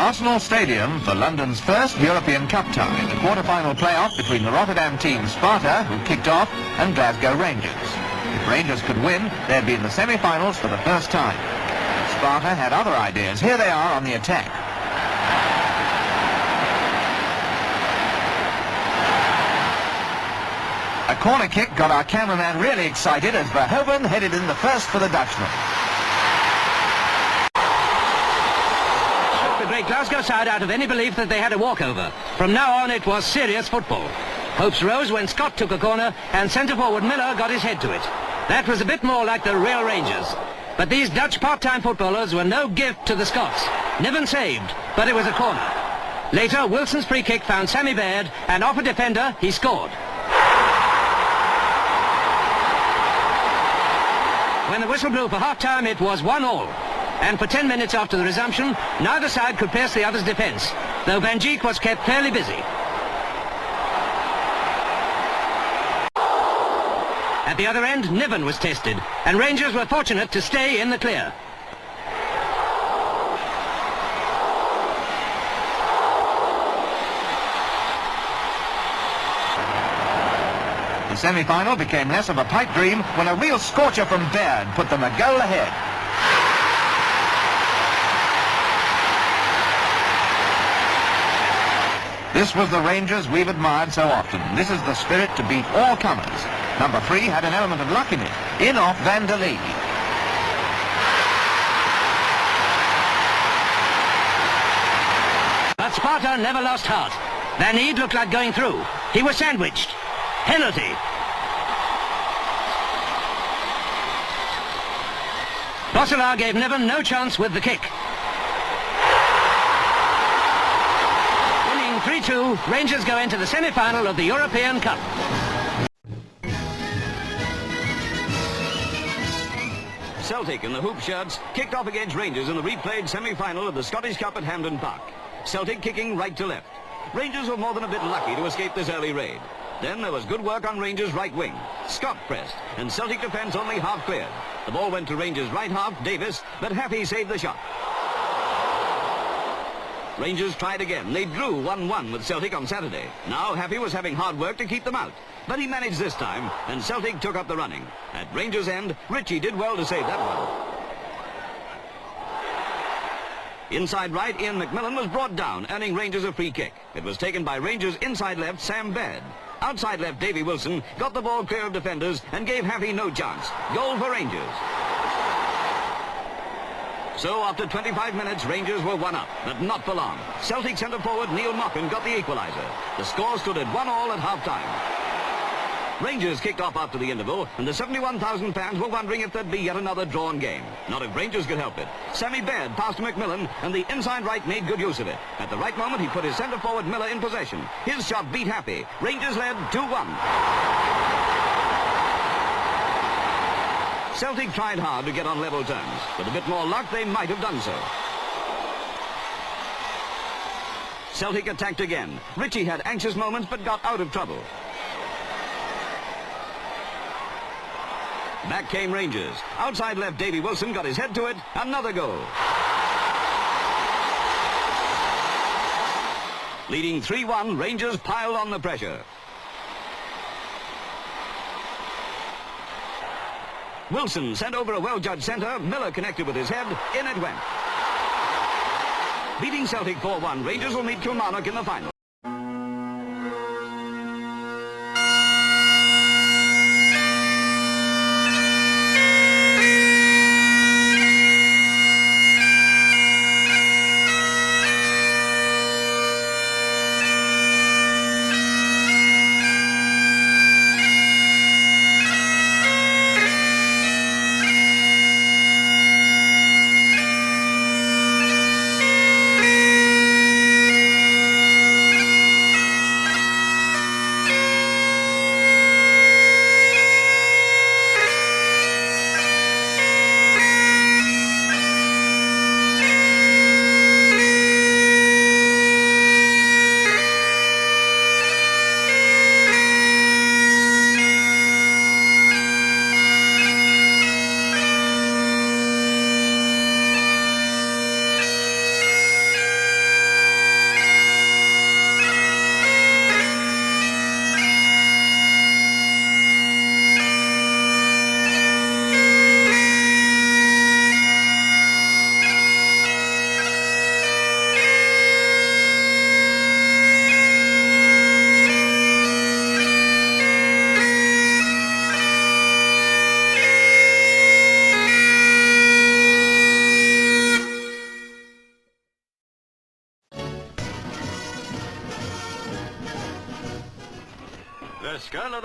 Arsenal Stadium for London's first European Cup tie, the quarter-final playoff between the Rotterdam team Sparta, who kicked off, and Glasgow Rangers. If Rangers could win, they'd be in the semi-finals for the first time. Sparta had other ideas. Here they are on the attack. A corner kick got our cameraman really excited as Verhoeven headed in the first for the Dutchman. The great Glasgow side out of any belief that they had a walkover. From now on, it was serious football. Hopes rose when Scott took a corner and centre-forward Miller got his head to it. That was a bit more like the real Rangers. But these Dutch part-time footballers were no gift to the Scots. Niven saved, but it was a corner. Later, Wilson's free kick found Sammy Baird, and off a defender, he scored. When the whistle blew for half-time, it was 1-1. And for 10 minutes after the resumption, neither side could pierce the other's defence, though Van Dijk was kept fairly busy. At the other end, Niven was tested, and Rangers were fortunate to stay in the clear. The semi-final became less of a pipe dream when a real scorcher from Baird put them a goal ahead. This was the Rangers we've admired so often. This is the spirit to beat all comers. Number 3 had an element of luck in it. In off Van der Lee. But Sparta never lost heart. Van Eed looked like going through. He was sandwiched. Penalty. Bosselar gave Niven no chance with the kick. 3-2, Rangers go into the semi-final of the European Cup. Celtic in the hoop shirts kicked off against Rangers in the replayed semi-final of the Scottish Cup at Hampden Park. Celtic kicking right to left. Rangers were more than a bit lucky to escape this early raid. Then there was good work on Rangers' right wing. Scott pressed, and Celtic defence only half cleared. The ball went to Rangers' right half, Davis, but Haffey saved the shot. Rangers tried again. They drew 1-1 with Celtic on Saturday. Now Haffey was having hard work to keep them out. But he managed this time, and Celtic took up the running. At Rangers' end, Ritchie did well to save that one. Inside right, Ian McMillan was brought down, earning Rangers a free kick. It was taken by Rangers' inside left, Sam Baird. Outside left, Davy Wilson got the ball clear of defenders and gave Haffey no chance. Goal for Rangers. So after 25 minutes, Rangers were 1 up, but not for long. Celtic centre-forward Neil Mockin got the equaliser. The score stood at 1-1 at half-time. Rangers kicked off after the interval, and the 71,000 fans were wondering if there'd be yet another drawn game. Not if Rangers could help it. Sammy Baird passed to McMillan, and the inside right made good use of it. At the right moment, he put his centre-forward Miller in possession. His shot beat Haffey. Rangers led 2-1. Celtic tried hard to get on level terms. With a bit more luck, they might have done so. Celtic attacked again. Ritchie had anxious moments, but got out of trouble. Back came Rangers. Outside left, Davy Wilson got his head to it. Another goal. Leading 3-1, Rangers piled on the pressure. Wilson sent over a well-judged centre. Miller connected with his head. In it went. Beating Celtic 4-1, Rangers will meet Kilmarnock in the final.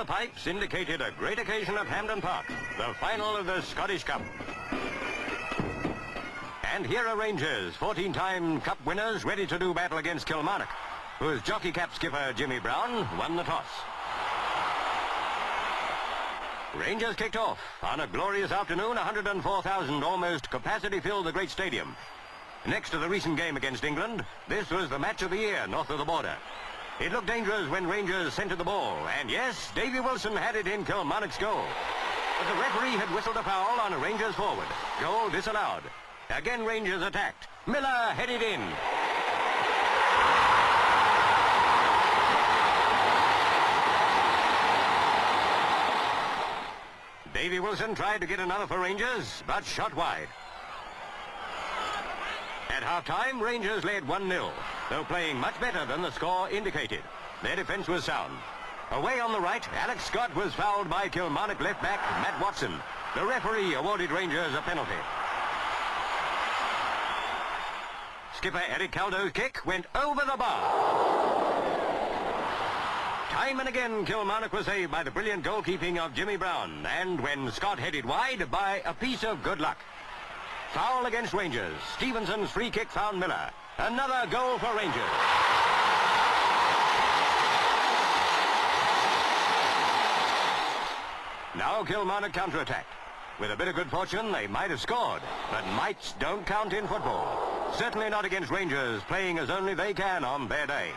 the pipes indicated a great occasion at Hampden Park, the final of the Scottish Cup. And here are Rangers, 14-time Cup winners, ready to do battle against Kilmarnock, whose jockey cap skipper Jimmy Brown won the toss. Rangers kicked off. On a glorious afternoon, 104,000 almost capacity filled the great stadium. Next to the recent game against England, this was the match of the year north of the border. It looked dangerous when Rangers centred the ball, and yes, Davy Wilson had it in Kilmarnock's goal. But the referee had whistled a foul on a Rangers forward. Goal disallowed. Again Rangers attacked. Miller headed in. Davy Wilson tried to get another for Rangers, but shot wide. At half-time, Rangers led 1-0, though playing much better than the score indicated. Their defence was sound. Away on the right, Alex Scott was fouled by Kilmarnock left-back Matt Watson. The referee awarded Rangers a penalty. Skipper Eric Caldo's kick went over the bar. Time and again, Kilmarnock was saved by the brilliant goalkeeping of Jimmy Brown, and when Scott headed wide, by a piece of good luck. Foul against Rangers. Stevenson's free kick found Miller. Another goal for Rangers. Now Kilmarnock counter-attacked. With a bit of good fortune, they might have scored, but mights don't count in football. Certainly not against Rangers, playing as only they can on their day.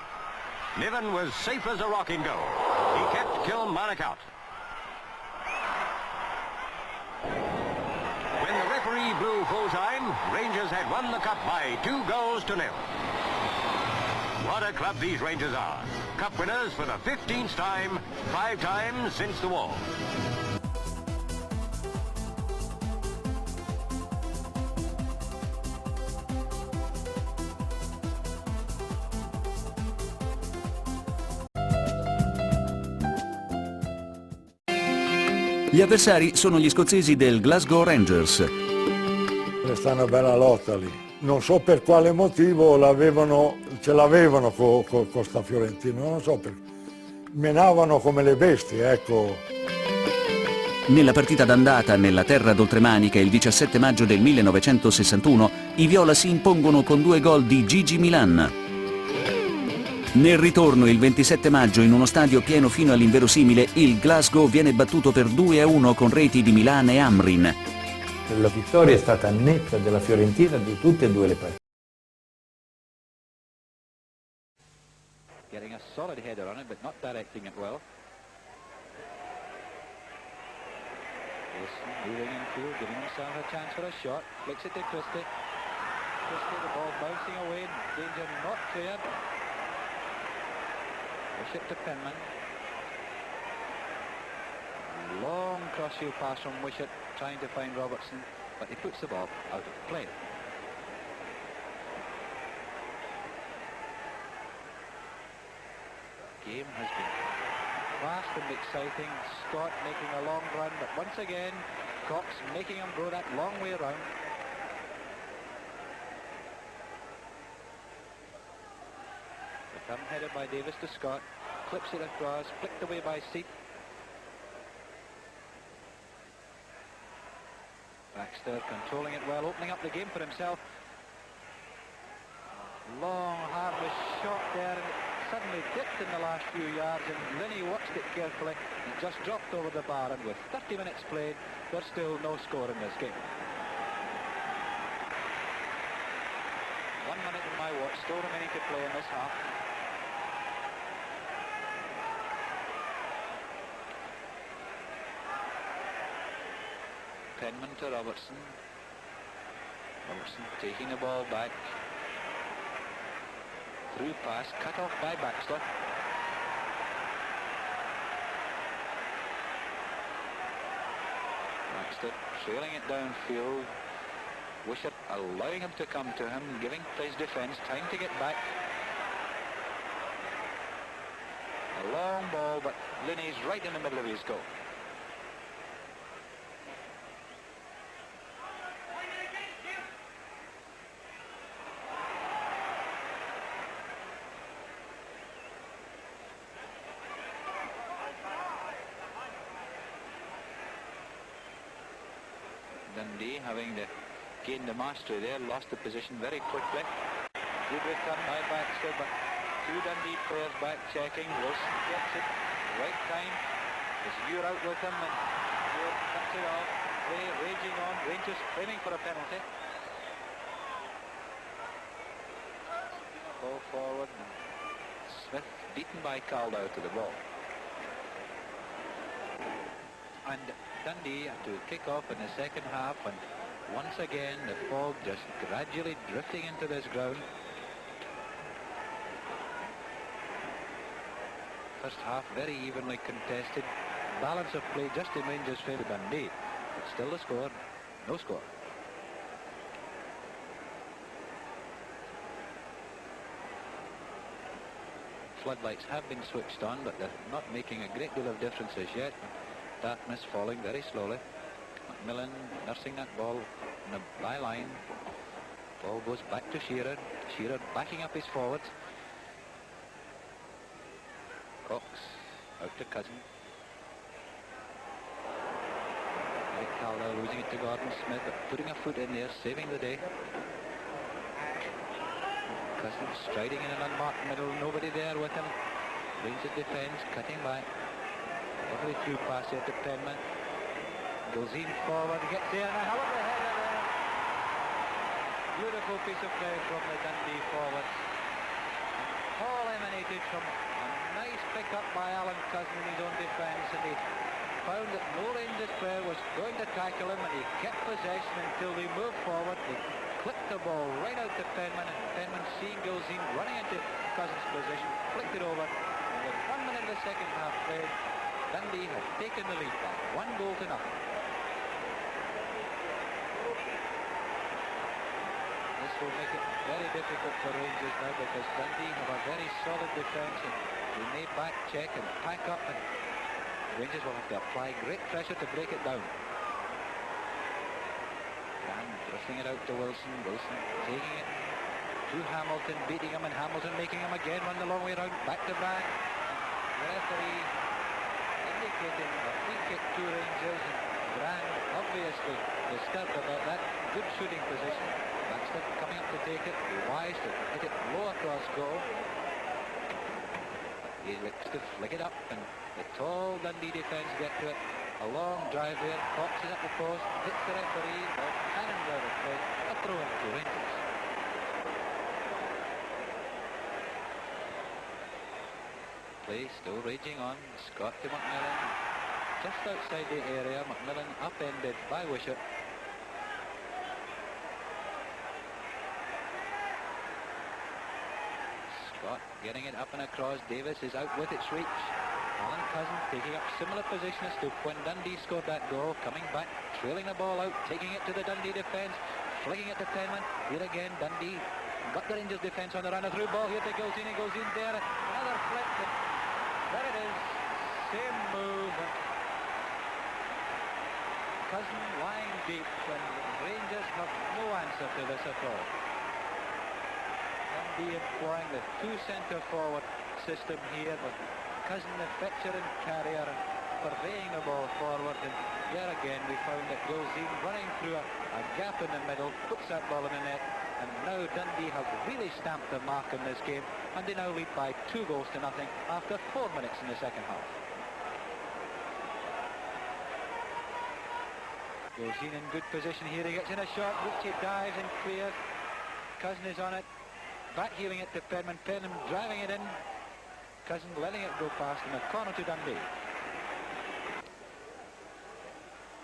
Niven was safe as a rock in goal. He kept Kilmarnock out. When the referee blew full-time, Rangers had won the cup by 2-0. What a club these Rangers are. Cup winners for the 15th time, 5 times since the war. Gli avversari sono gli scozzesi del Glasgow Rangers. Resta una bella lotta lì. Non so per quale motivo ce l'avevano con sta Fiorentina, non so perché. Menavano come le bestie, ecco. Nella partita d'andata nella terra d'Oltremanica il 17 maggio del 1961 i viola si impongono con 2 gol di Gigi Milan. Nel ritorno il 27 maggio in uno stadio pieno fino all'inverosimile il Glasgow viene battuto per 2-1 con reti di Milan e Amrin. La vittoria è stata netta della Fiorentina di tutte e due le partite. Getting a solid header on it but not directing it well. Wilson moving infield, giving himself a chance for a shot, flicks it to Christie. Christie, the ball bouncing away, danger not cleared. Push it to Penman. Long cross-field pass from Wishart, trying to find Robertson, but he puts the ball out of play. Game has been fast and exciting. Scott making a long run, but once again, Cox making him go that long way around. Thumb headed by Davis to Scott, clips it across, flicked away by Seat. Baxter controlling it well, opening up the game for himself. Long, harmless shot there, and it suddenly dipped in the last few yards, and Linney watched it carefully and just dropped over the bar, and with 30 minutes played, there's still no score in this game. 1 minute in my watch, still remaining to play in this half. Penman to Robertson. Robertson taking the ball back. Through pass, cut off by Baxter. Baxter trailing it downfield. Wishart allowing him to come to him, giving his defence time to get back. A long ball, but Linney's right in the middle of his goal. Dundee, having gained the mastery there, lost the position very quickly. Good return by Baxter, but two Dundee players back checking. Wilson gets it, right time. Is Muir out with him, and Muir cuts it off. Play raging on, Rangers claiming for a penalty. Ball forward, and Smith beaten by Caldow to the ball. And Dundee have to kick off in the second half, and once again the fog just gradually drifting into this ground. First half very evenly contested. Balance of play just in Rangers' favour Dundee, but still the score, no score. Floodlights have been switched on, but they're not making a great deal of difference as yet. Darkness falling very slowly. Macmillan nursing that ball on the byline. Ball goes back to Shearer. Shearer backing up his forwards. Cox out to Cousin. Eric Calder losing it to Gordon Smith, but putting a foot in there, saving the day. Cousin striding in an unmarked middle, nobody there with him. Rangers defence, cutting back. Lovely through pass here to Penman. Gilzine forward, gets there, and a hell of a header there. Beautiful piece of play from the Dundee forwards. All emanated from a nice pick up by Alan Cousin in his own defence, and he found that no Rangers player was going to tackle him, and he kept possession until they moved forward. They clipped the ball right out to Penman, and Penman, seeing Gilzine running into Cousin's position, flicked it over, and with 1 minute of the second half played, Dundee had taken the lead by 1-0. This will make it very difficult for Rangers now, because Dundee have a very solid defence, and they may back check and pack up, and Rangers will have to apply great pressure to break it down. And drifting it out to Wilson. Wilson taking it to Hamilton, beating him, and Hamilton making him again run the long way around, back to back. The referee indicating a free kick to Rangers, and Brand obviously disturbed about that good shooting position. Baxter coming up to take it, wise to hit it low across goal. He looks to flick it up, and the tall Dundee defence get to it. A long drive there, Cox is at the post, hits the referee, but cannons out of play, a throw in to Rangers. Play still raging on. Scott to Macmillan, just outside the area. Macmillan upended by Wishart. Scott getting it up and across. Davis is out with its reach. Alan Cousin taking up similar position as to when Dundee scored that goal, coming back, trailing the ball out, taking it to the Dundee defence, flicking it to Penman. Here again, Dundee got the Rangers defence on the run. A through ball here to Gilzine. Gilzine there, another flick. There it is, same move. Cousin lying deep, and Rangers have no answer to this at all. Dundee employing the two centre forward system here, but Cousin the fetcher and carrier, and purveying the ball forward, and there again we found that Gilzine running through a gap in the middle, puts that ball in the net, and now Dundee have really stamped the mark in this game, and they now lead by 2-0 after 4 minutes in the second half. Gilzine in good position here, he gets in a shot, Ritchie dives and clears, Cousin is on it, back heeling it to Penman, Penman driving it in, Cousin letting it go past, and a corner to Dundee.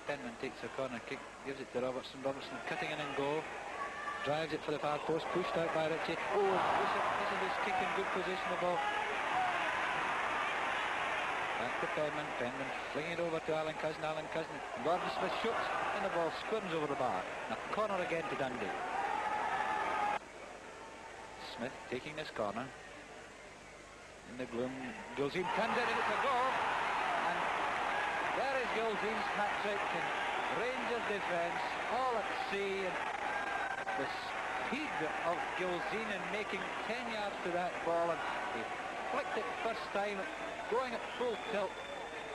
Penman takes a corner kick, gives it to Robertson. Robertson cutting in and goal. Drives it for the far post, pushed out by Ritchie. Oh, this is kick in good position, the ball. Back to Penman. Penman flinging it over to Alan Cousin. Alan Cousin. Gordon Smith shoots, and the ball squirms over the bar. And a corner again to Dundee. Smith taking this corner. In the gloom, Gilzine turns it, and it's a goal. And there is Gilzine's hat-trick, and Rangers defence all at sea, and the speed of Gilzine in making 10 yards to that ball, and he flicked it first time, going at full tilt,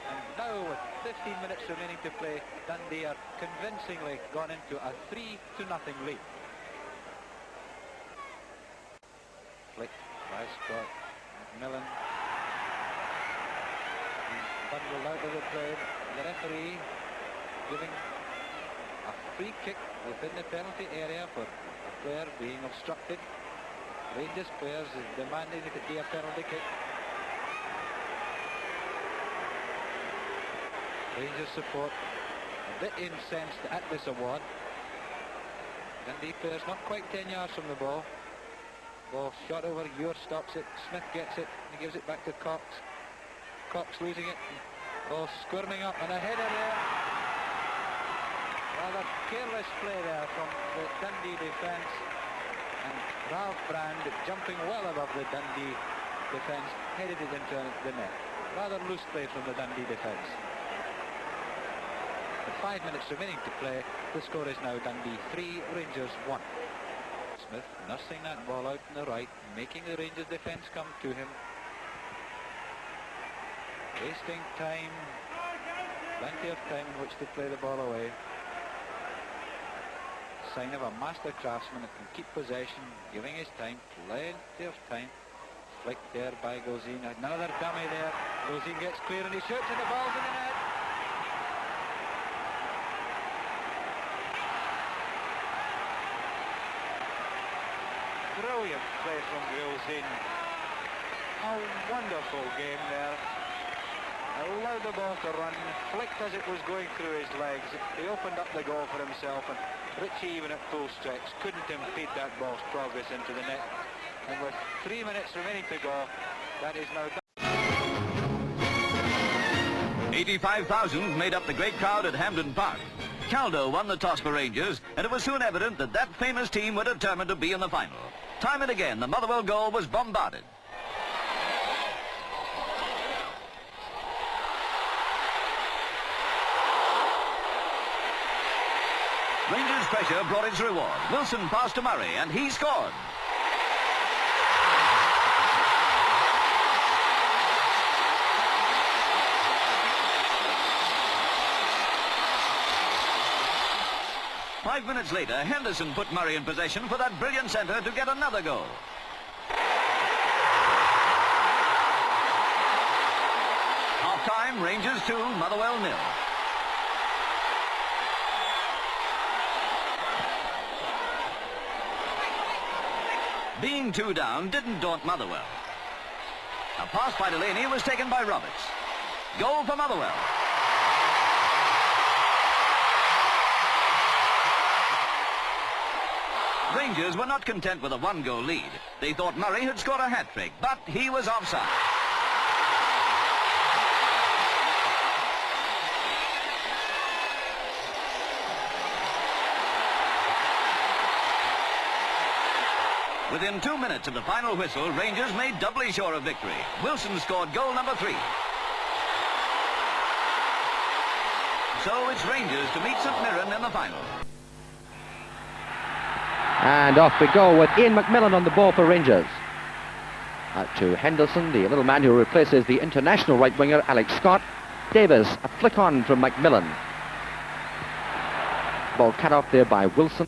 And now with 15 minutes remaining to play, Dundee are convincingly gone into a 3-0 lead. Flick by Scott, Macmillan bundled out of the play. The referee giving a free kick within the penalty area for a player being obstructed. Rangers players is demanding that it be a penalty kick. Rangers support a bit incensed at this award. Dundee players not quite 10 yards from the ball. Ball shot over, Ure stops it, Smith gets it, and he gives it back to Cox. Cox losing it, ball squirming up, and a header there. Rather careless play there from the Dundee defence, and Ralph Brand, jumping well above the Dundee defence, headed it into the net. Rather loose play from the Dundee defence. With 5 minutes remaining to play, the score is now Dundee 3, Rangers 1. Smith nursing that ball out in the right, making the Rangers defence come to him. Wasting time, plenty of time in which to play the ball away. Sign of a master craftsman that can keep possession, giving his time, plenty of time. Flicked there by Gozin, another dummy there. Gozin gets clear and he shoots and the ball's in the net. Brilliant play from Gozin. A wonderful game there. Allowed the ball to run, flicked as it was going through his legs. He opened up the goal for himself, and Ritchie, even at full stretch, couldn't impede that ball's progress into the net. And with 3 minutes remaining to go, that is now done. 85,000 made up the great crowd at Hampden Park. Caldo won the toss for Rangers, and it was soon evident that that famous team were determined to be in the final. Time and again, the Motherwell goal was bombarded. Rangers' pressure brought its reward. Wilson passed to Murray, and he scored. Five minutes later, Henderson put Murray in possession for that brilliant centre to get another goal. Half-time, Rangers 2, Motherwell 0. Being 2 down didn't daunt Motherwell. A pass by Delaney was taken by Roberts. Goal for Motherwell. Rangers were not content with a 1-goal lead. They thought Murray had scored a hat-trick, but he was offside. Within 2 minutes of the final whistle, Rangers made doubly sure of victory. Wilson scored goal number 3. So it's Rangers to meet St Mirren in the final. And off we go with Ian Macmillan on the ball for Rangers. Out to Henderson, the little man who replaces the international right winger Alex Scott. Davis, a flick on from Macmillan. Ball cut off there by Wilson.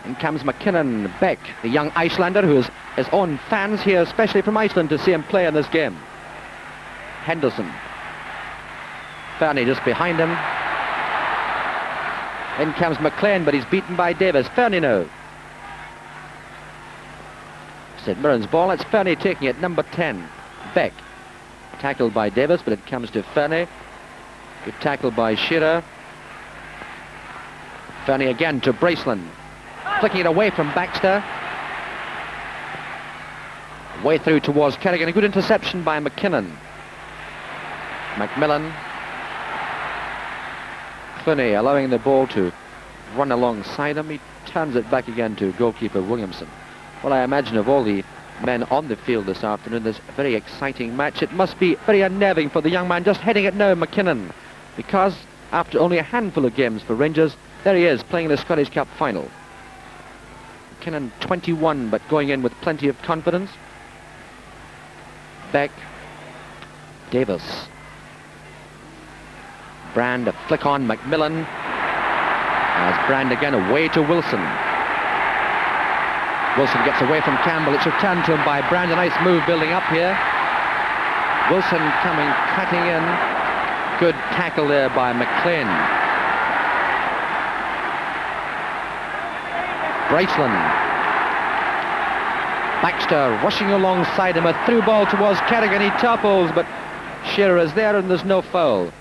In comes McKinnon. Beck, the young Icelander who has his own fans here, especially from Iceland, to see him play in this game. Henderson. Fernie just behind him. In comes McLean, but he's beaten by Davis. Fernie now. St Mirren's ball. It's Fernie taking it, number 10. Beck. Tackled by Davis, but it comes to Fernie. Good tackle by Shearer. Fernie again to Braceland. Flicking it away from Baxter. Way through towards Kerrigan. A good interception by McKinnon. Macmillan. Clooney allowing the ball to run alongside him. He turns it back again to goalkeeper Williamson. Well, I imagine of all the men on the field this afternoon, this very exciting match, it must be very unnerving for the young man just heading it now, McKinnon, because after only a handful of games for Rangers, there he is playing the Scottish Cup final. McKinnon 21, but going in with plenty of confidence. Beck. Davis. Brand, a flick on Macmillan. As Brand again away to Wilson. Wilson gets away from Campbell. It's returned to him by Brand. A nice move building up here. Wilson coming, cutting in. Good tackle there by McLean. Bryceland. Baxter rushing alongside him. A through ball towards Kerrigan. He topples, but Shearer is there and there's no foul.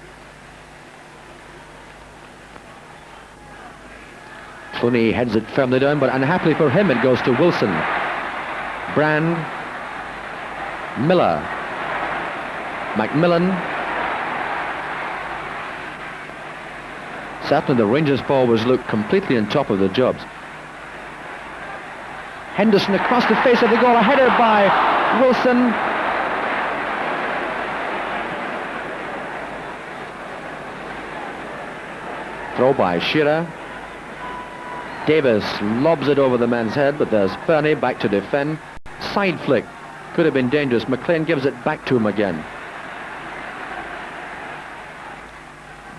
Clooney heads it firmly down, but unhappily for him it goes to Wilson. Brand. Miller. Macmillan. Certainly the Rangers forwards look completely on top of the jobs. Henderson across the face of the goal, a header by Wilson. Throw by Shearer. Davis lobs it over the man's head, but there's Fernie back to defend. Side flick. Could have been dangerous. McLean gives it back to him again.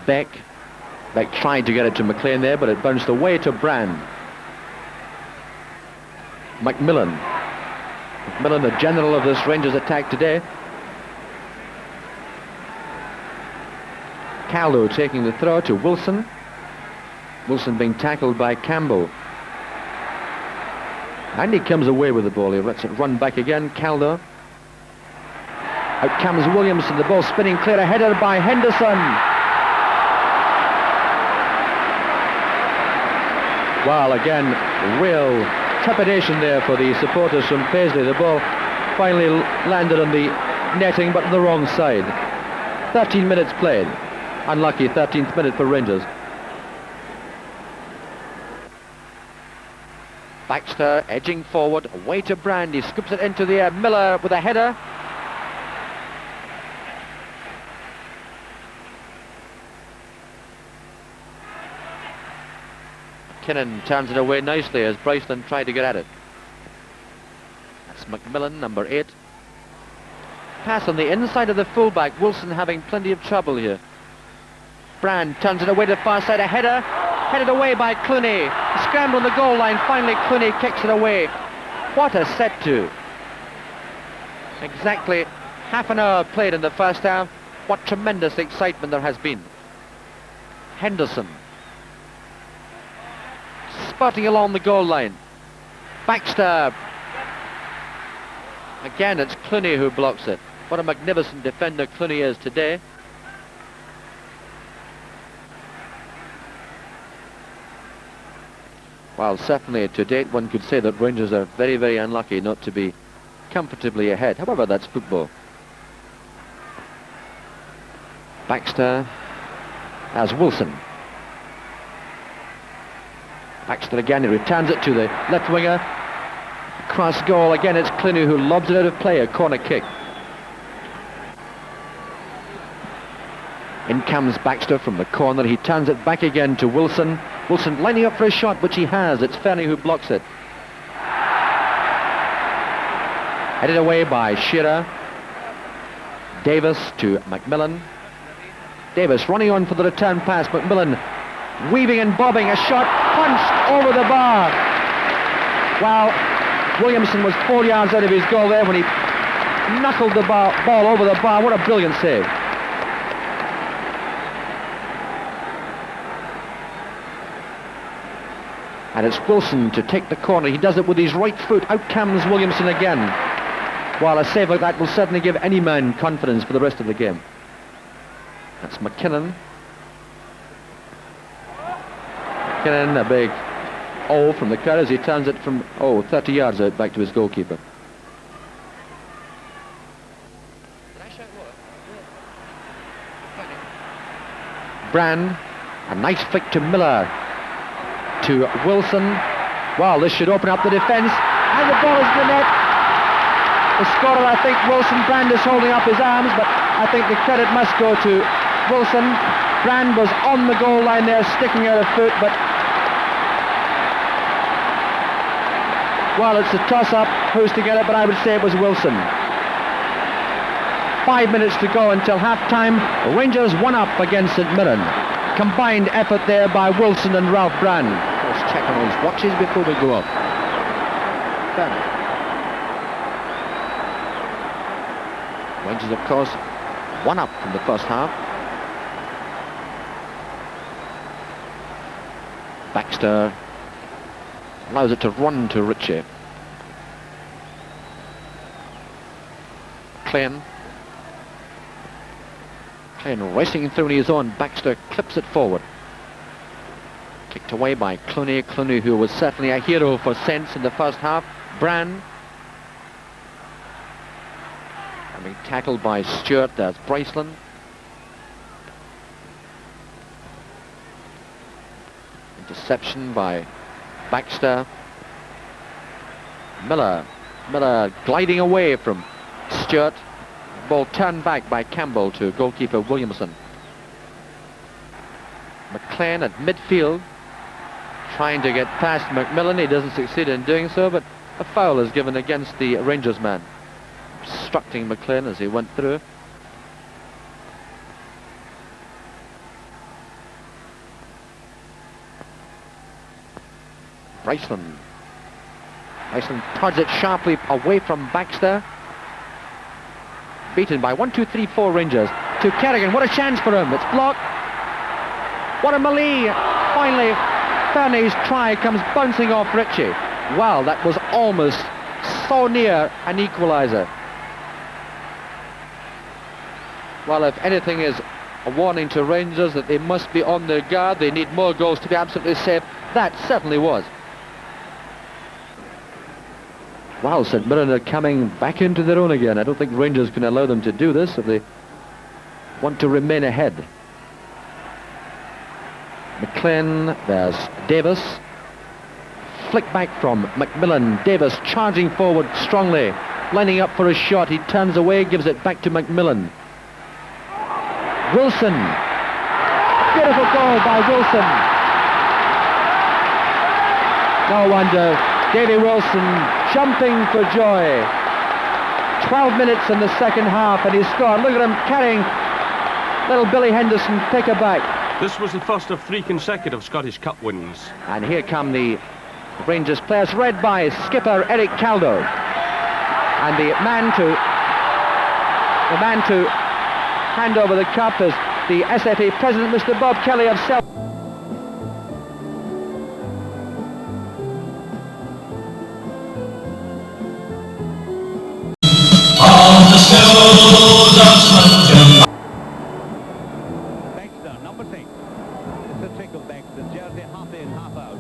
Beck tried to get it to McLean there, but it bounced away to Brand. Macmillan, the general of this Rangers attack today. Caldo taking the throw to Wilson. Wilson being tackled by Campbell. And he comes away with the ball. He lets it run back again. Caldo. Out comes Williamson. The ball spinning clear. A header by Henderson. Well, again, real trepidation there for the supporters from Paisley. The ball finally landed on the netting, but on the wrong side. 13 minutes played. Unlucky 13th minute for Rangers. Baxter edging forward, away to Brand. He scoops it into the air. Miller with a header. Kinnan turns it away nicely as Bryceland tried to get at it. That's Macmillan, number 8. Pass on the inside of the fullback. Wilson having plenty of trouble here. Brand turns it away to the far side. A header. Headed away by Clooney. A scramble on the goal line. Finally Clooney kicks it away. What a set to. Exactly half an hour played in the first half. What tremendous excitement there has been. Henderson. Spotting along the goal line. Baxter. Again, it's Clooney who blocks it. What a magnificent defender Clooney is today. Well, certainly to date one could say that Rangers are very, very unlucky not to be comfortably ahead. However, that's football. Baxter as Wilson. Baxter again, he returns it to the left winger. Cross goal, again it's Clooney who lobs it out of play, a corner kick. In comes Baxter from the corner, he turns it back again to Wilson. Wilson lining up for a shot, which he has. It's Fernie who blocks it. Headed away by Shearer. Davis to Macmillan. Davis running on for the return pass. Macmillan weaving and bobbing. A shot punched over the bar. Well, Williamson was 4 yards out of his goal there when he knuckled the ball over the bar. What a brilliant save. And it's Wilson to take the corner. He does it with his right foot. Out comes Williamson again. While a save like that will certainly give any man confidence for the rest of the game. That's McKinnon. McKinnon, a big O from the crowd as he turns it from 30 yards out back to his goalkeeper. Brand, a nice flick to Miller. To Wilson. Well, this should open up the defence. And the ball is in the net. The scorer, I think, Wilson. Brand is holding up his arms, but I think the credit must go to Wilson. Brand was on the goal line there, sticking out a foot, but... Well, it's a toss-up who's to get it, but I would say it was Wilson. 5 minutes to go until half-time. Rangers 1 up against St Mirren. Combined effort there by Wilson and Ralph Brand. Let's check on those watches before we go up. Rangers, of course, 1 up from the first half. Baxter allows it to run to Ritchie. Klein racing through in his own. Baxter clips it forward. Kicked away by Clooney. Clooney, who was certainly a hero for sense in the first half. Brand. Being tackled by Stewart. There's Bryceland. Interception by Baxter. Miller gliding away from Stewart. Ball turned back by Campbell to goalkeeper Williamson. McLean at midfield, trying to get past Macmillan. He doesn't succeed in doing so, but a foul is given against the Rangers man, obstructing McLean as he went through. Bryceland prods it sharply away from Baxter. Beaten by 1, 2, 3, 4 Rangers. To Kerrigan, what a chance for him. It's blocked. What a melee. Finally, Fernie's try comes bouncing off Ritchie. Wow, that was almost so near an equaliser. Well, if anything is a warning to Rangers that they must be on their guard, they need more goals to be absolutely safe, that certainly was. Wow, St Mirren are coming back into their own again. I don't think Rangers can allow them to do this if they want to remain ahead. McLean, there's Davis. Flick back from Macmillan. Davis charging forward strongly, lining up for a shot. He turns away, gives it back to Macmillan. Wilson. Beautiful goal by Wilson. No wonder Davy Wilson jumping for joy. 12 minutes in the second half and he's scored. Look at him carrying little Billy Henderson pick-a-back. This was the first of 3 consecutive Scottish Cup wins. And here come the Rangers players, led by skipper Eric Caldo. And the man to hand over the cup is the SFA president, Mr. Bob Kelly of Self. Baxter, number 6. It's a trick of Baxter. Jersey half in, half out.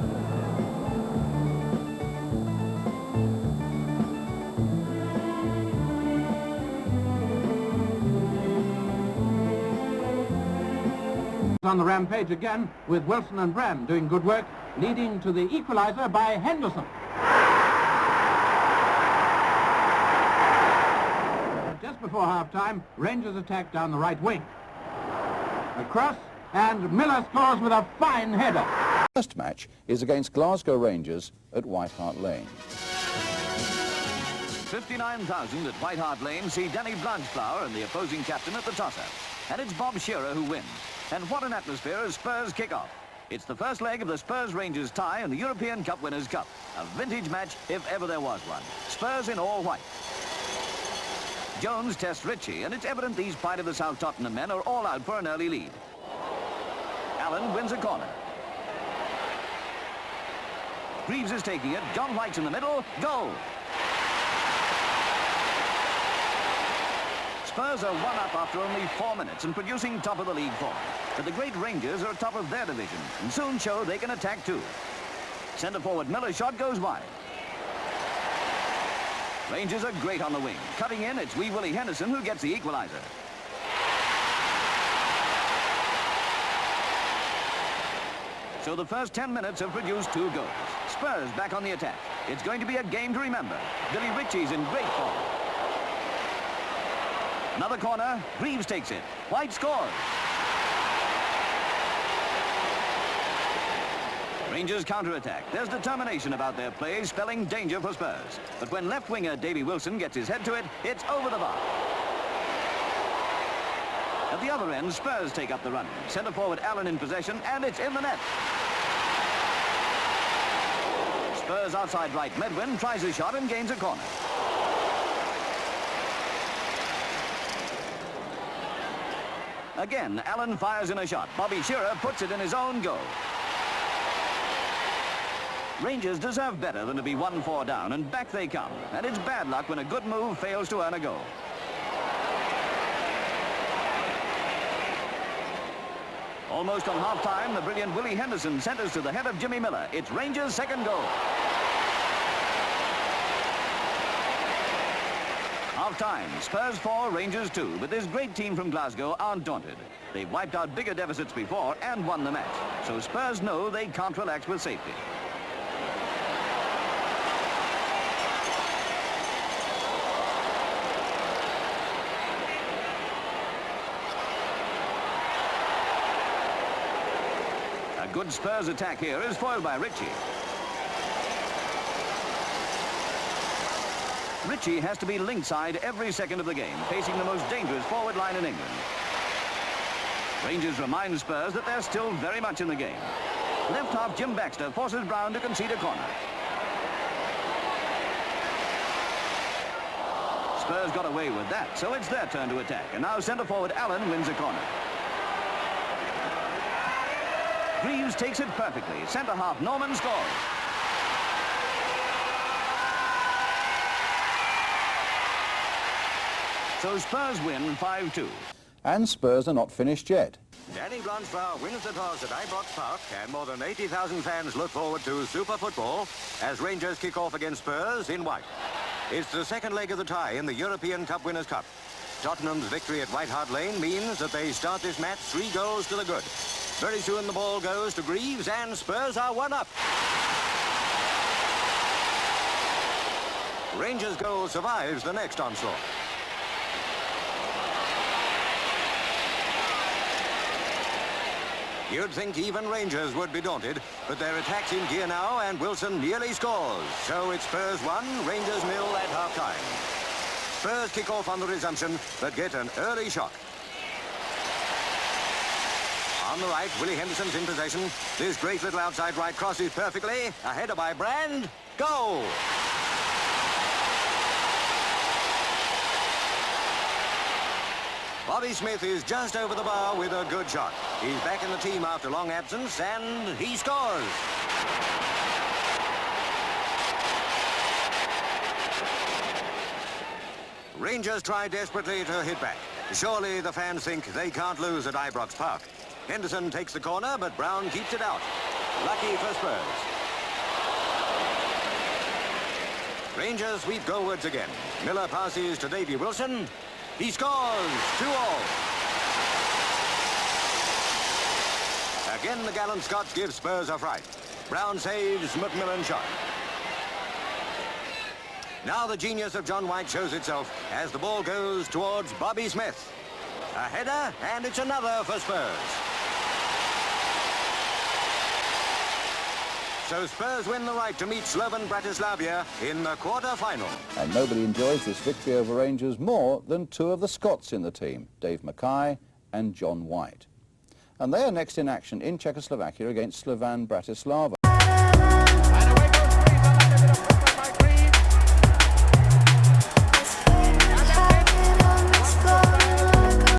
On the rampage again, with Wilson and Brand doing good work, leading to the equaliser by Henderson. Just before half-time, Rangers attack down the right wing. Across, and Miller scores with a fine header. The first match is against Glasgow Rangers at White Hart Lane. 59,000 at White Hart Lane see Danny Blanchflower and the opposing captain at the tosser. And it's Bob Shearer who wins. And what an atmosphere as Spurs kick off. It's the first leg of the Spurs-Rangers tie in the European Cup Winners' Cup. A vintage match if ever there was one. Spurs in all white. Jones tests Ritchie, and it's evident these pride of the South Tottenham men are all out for an early lead. Allen wins a corner. Greaves is taking it. John White's in the middle. Goal! Spurs are 1 up after only 4 minutes and producing top of the league form. But the great Rangers are top of their division and soon show they can attack too. Centre forward Miller's shot goes wide. Rangers are great on the wing. Cutting in, it's wee Willie Henderson who gets the equaliser. So the first 10 minutes have produced 2 goals. Spurs back on the attack. It's going to be a game to remember. Billy Ritchie's in great form. Another corner. Greaves takes it. White scores. Rangers counter-attack. There's determination about their play, spelling danger for Spurs. But when left winger Davy Wilson gets his head to it, it's over the bar. At the other end, Spurs take up the run. Centre forward Allen in possession, and it's in the net. Spurs outside right. Medwin tries a shot and gains a corner. Again, Allen fires in a shot. Bobby Shearer puts it in his own goal. Rangers deserve better than to be 1-4 down, and back they come. And it's bad luck when a good move fails to earn a goal. Almost on half-time, the brilliant Willie Henderson centres to the head of Jimmy Miller. It's Rangers' second goal. Half-time, Spurs 4, Rangers 2, but this great team from Glasgow aren't daunted. They've wiped out bigger deficits before and won the match. So Spurs know they can't relax with safety. A good Spurs attack here is foiled by Ritchie. Ritchie has to be link side every second of the game, facing the most dangerous forward line in England. Rangers remind Spurs that they're still very much in the game. Left half Jim Baxter forces Brown to concede a corner. Spurs got away with that, so it's their turn to attack. And now centre forward Allen wins a corner. Greaves takes it perfectly. Centre half Norman scores. So Spurs win 5-2. And Spurs are not finished yet. Danny Blanchflower wins the toss at Ibrox Park, and more than 80,000 fans look forward to Super Football as Rangers kick off against Spurs in white. It's the second leg of the tie in the European Cup Winners' Cup. Tottenham's victory at White Hart Lane means that they start this match 3 goals to the good. Very soon the ball goes to Greaves, and Spurs are 1 up. Rangers' goal survives the next onslaught. You'd think even Rangers would be daunted, but their attack's in gear now, and Wilson nearly scores. So it's Spurs 1, Rangers 0 at half-time. Spurs kick off on the resumption, but get an early shock. On the right, Willie Henderson's in possession. This great little outside right crosses perfectly. A header by Brand. Goal! Bobby Smith is just over the bar with a good shot. He's back in the team after long absence, and he scores. Rangers try desperately to hit back. Surely the fans think they can't lose at Ibrox Park. Henderson takes the corner, but Brown keeps it out. Lucky for Spurs. Rangers sweep goalwards again. Miller passes to Davy Wilson. He scores, 2-all. Again, the gallant Scots give Spurs a fright. Brown saves Macmillan's shot. Now the genius of John White shows itself as the ball goes towards Bobby Smith. A header, and it's another for Spurs. So Spurs win the right to meet Slovan Bratislava in the quarter-final. And nobody enjoys this victory over Rangers more than 2 of the Scots in the team, Dave Mackay and John White. And they are next in action in Czechoslovakia against Slovan Bratislava.